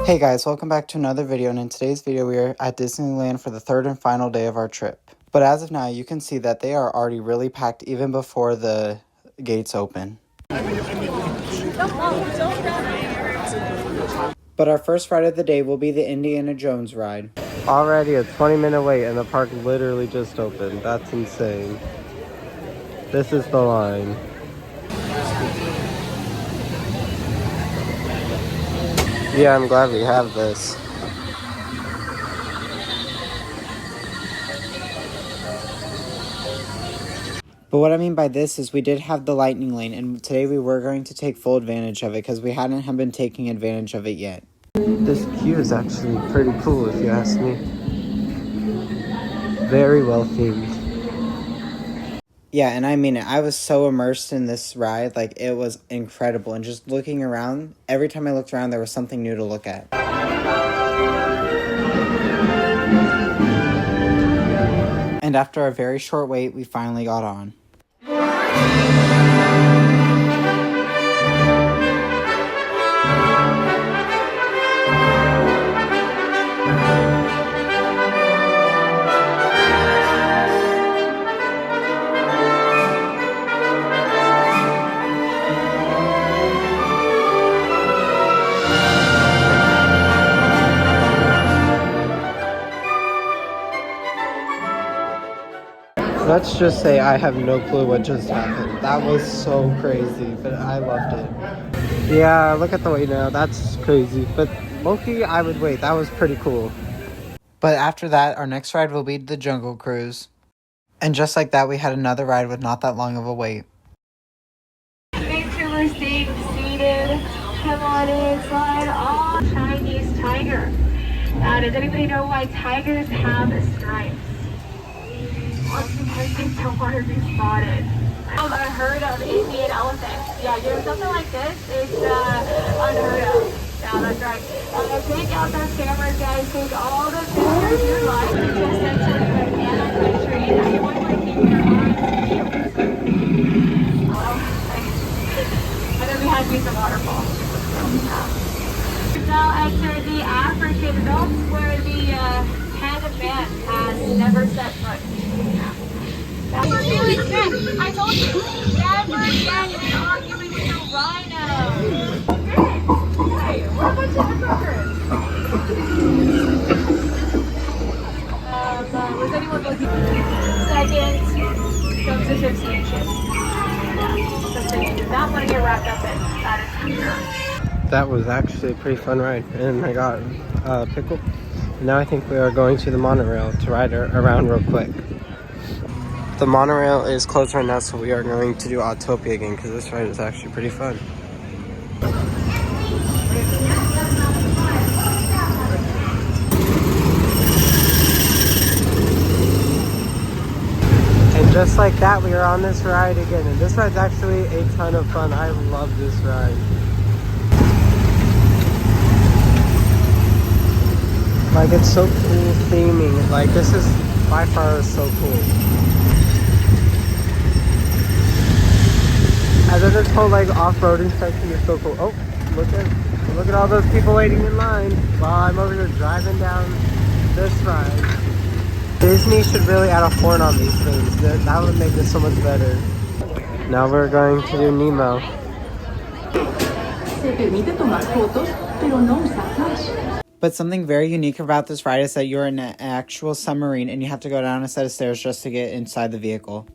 Hey guys, welcome back to another video, and in today's video we are at Disneyland for the third and final day of our trip. But as of now, you can see that they are already really packed even before the gates open. But our first ride of the day will be the Indiana Jones ride. Already a 20-minute wait and the park literally just opened. That's insane. This is the line. Yeah, I'm glad we have this. But what I mean by this is we did have the lightning lane, and today we were going to take full advantage of it because we hadn't been taking advantage of it yet. This queue is actually pretty cool if you ask me. Very well themed. Yeah, and I mean it. I was so immersed in this ride, like it was incredible. And just looking around, every time I looked around there was something new to look at. And after a very short wait, we finally got on. Let's just say I have no clue what just happened. That was so crazy, but I loved it. Yeah, look at the wait now. That's crazy. But low-key, I would wait. That was pretty cool. But after that, our next ride will be the Jungle Cruise. And just like that, we had another ride with not that long of a wait. Make sure we're staying seated. Come on in, slide on. Chinese tiger. Now, does anybody know why tigers have stripes? Well, because they don't want to be spotted. Unheard of Indian elephants. Yeah, you know, something like this is unheard of. Yeah, that's right. Take out those cameras, guys. Take all the pictures you like. It's essentially a banana country that you want to keep your eyes peeled. And then we had to use the waterfall. Now enter the African Alps, where the panda man has never set foot. Never doing this. I told you, never get in an argument with a rhino. Hey, we're a bunch of hypocrites. Was anyone looking? Second comes asphyxiation. Something you do not want to get wrapped up in. That is for sure. That was actually a pretty fun ride. And I got a pickle. And now I think we are going to the monorail to ride around real quick. The monorail is closed right now, so we are going to do Autopia again because this ride is actually pretty fun. And just like that, we are on this ride again. And this ride's actually a ton of fun. I love this ride. Like, it's so cool theming. Like, this is by far so cool. And then this whole like off-roading section is so cool. Oh, look at all those people waiting in line while I'm over here driving down this ride. Disney should really add a horn on these things. That would make this so much better. Now we're going to do Nemo. But something very unique about this ride is that you're in an actual submarine and you have to go down a set of stairs just to get inside the vehicle.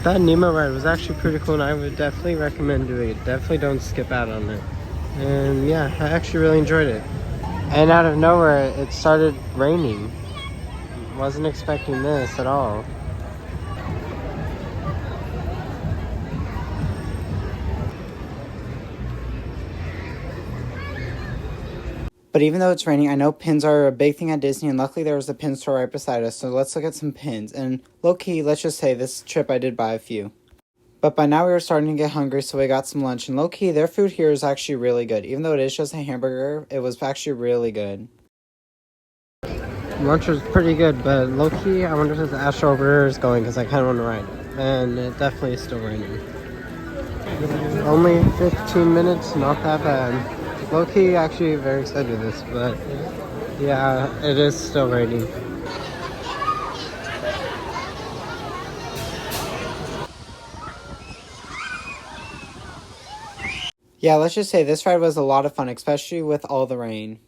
That Nemo ride was actually pretty cool, and I would definitely recommend doing it. Definitely don't skip out on it. And yeah, I actually really enjoyed it. And out of nowhere, it started raining. Wasn't expecting this at all. But even though it's raining, I know pins are a big thing at Disney, and luckily there was a pin store right beside us, so let's look at some pins. And low-key, let's just say this trip I did buy a few. But by now we were starting to get hungry, so we got some lunch, and low-key, their food here is actually really good. Even though it is just a hamburger, it was actually really good. Lunch was pretty good, but low-key, I wonder if the Astro Burger is going, because I kind of want to ride. And it definitely is still raining. Only 15 minutes, not that bad. Low-key, actually very excited with this, but yeah, it is still raining. Yeah, let's just say this ride was a lot of fun, especially with all the rain.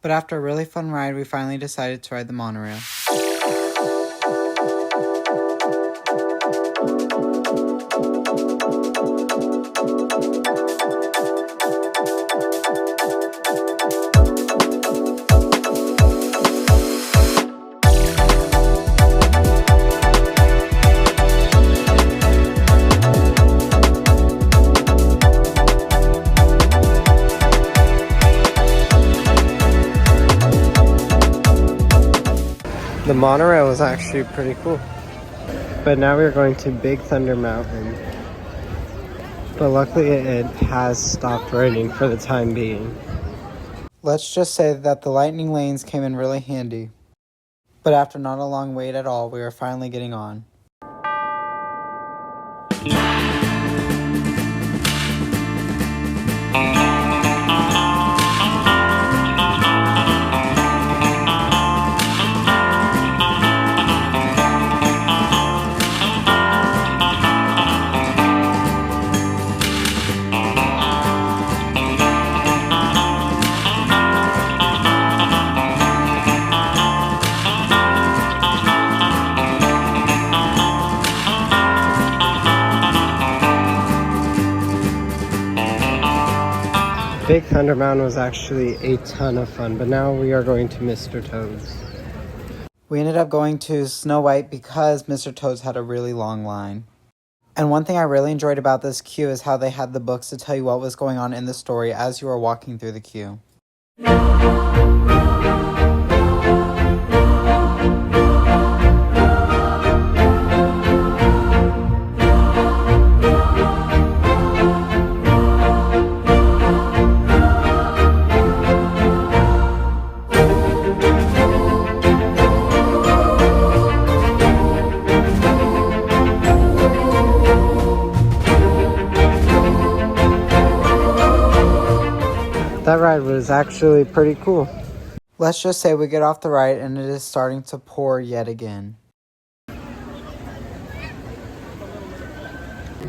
But after a really fun ride, we finally decided to ride the monorail. The monorail was actually pretty cool. But now we're going to Big Thunder Mountain. But luckily it has stopped raining for the time being. Let's just say that the lightning lanes came in really handy. But after not a long wait at all, we are finally getting on. Big Thunder Mountain was actually a ton of fun, but now we are going to Mr. Toad's. We ended up going to Snow White because Mr. Toad's had a really long line. And one thing I really enjoyed about this queue is how they had the books to tell you what was going on in the story as you were walking through the queue. That ride was actually pretty cool. Let's just say we get off the ride and it is starting to pour yet again. But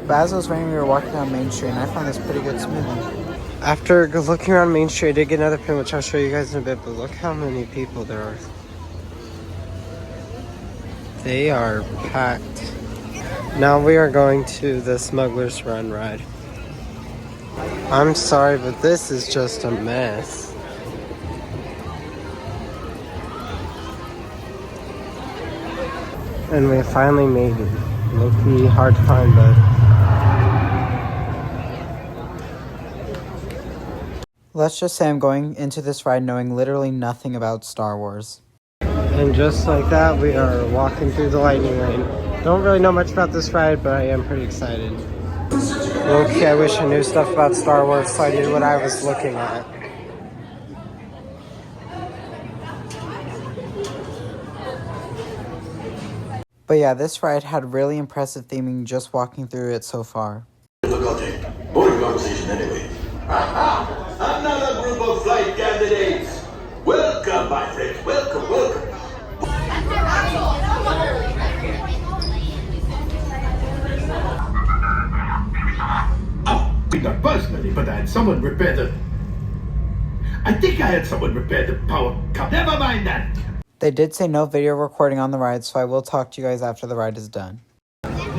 as it was raining, we were walking down Main Street and I found this pretty good smoothie. After looking around Main Street, I did get another pin, which I'll show you guys in a bit, but look how many people there are. They are packed. Now we are going to the Smuggler's Run ride. I'm sorry, but this is just a mess. And we finally made it. Low-key hard to find, but let's just say I'm going into this ride knowing literally nothing about Star Wars. and just like that, we are walking through the lightning lane. Don't really know much about this ride, but I am pretty excited. Okay, I wish I knew stuff about Star Wars so I knew what I was looking at. But yeah, this ride had really impressive theming just walking through it so far. Difficulty. Boring conversation anyway. Aha! Another group of flight candidates. Welcome, my friends. Welcome, welcome. Not personally, but I had someone repair the... I think I had someone repair the power cup. Never mind that. They did say no video recording on the ride, so I will talk to you guys after the ride is done.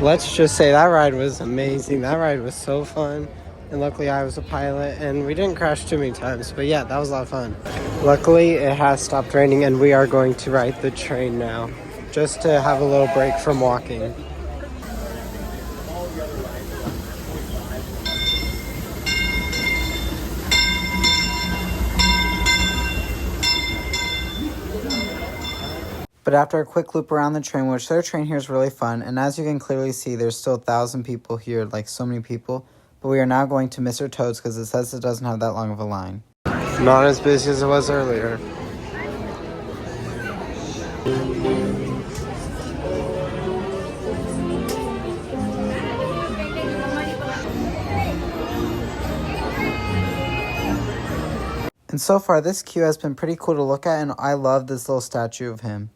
Let's just say that ride was amazing. That ride was so fun. And luckily I was a pilot and we didn't crash too many times. But yeah, that was a lot of fun. Luckily it has stopped raining and we are going to ride the train now. Just to have a little break from walking. But after a quick loop around the train, which their train here is really fun, and as you can clearly see, there's still 1,000 people here, like so many people, but we are now going to Mr. Toad's because it says it doesn't have that long of a line. Not as busy as it was earlier. And so far, this queue has been pretty cool to look at, and I love this little statue of him.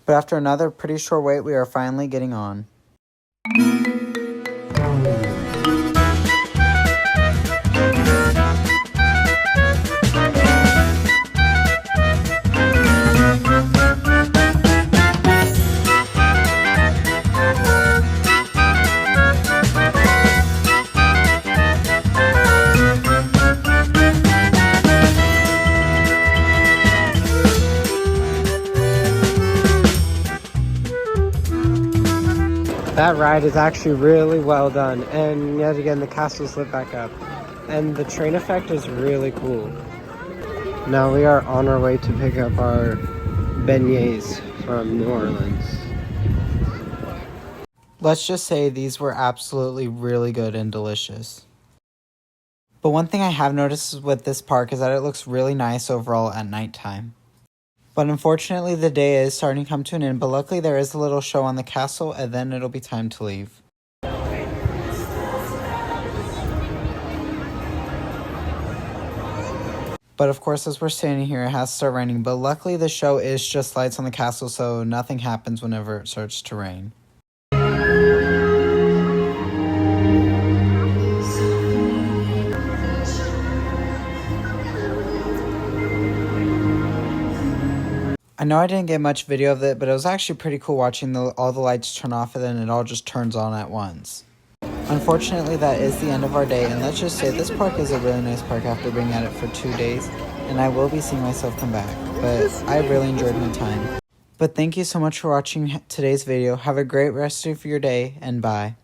But after another pretty short wait, we are finally getting on. That ride is actually really well done, and yet again the castles lit back up, and the train effect is really cool. Now we are on our way to pick up our beignets from New Orleans. Let's just say these were absolutely really good and delicious. But one thing I have noticed with this park is that it looks really nice overall at nighttime. But unfortunately the day is starting to come to an end, but luckily there is a little show on the castle and then it'll be time to leave. But of course as we're standing here it has to start raining, but luckily the show is just lights on the castle so nothing happens whenever it starts to rain. I know I didn't get much video of it, but it was actually pretty cool watching all the lights turn off and then it all just turns on at once. Unfortunately, that is the end of our day, and let's just say this park is a really nice park after being at it for 2 days, and I will be seeing myself come back, but I really enjoyed my time. But thank you so much for watching today's video. Have a great rest of your day, and bye.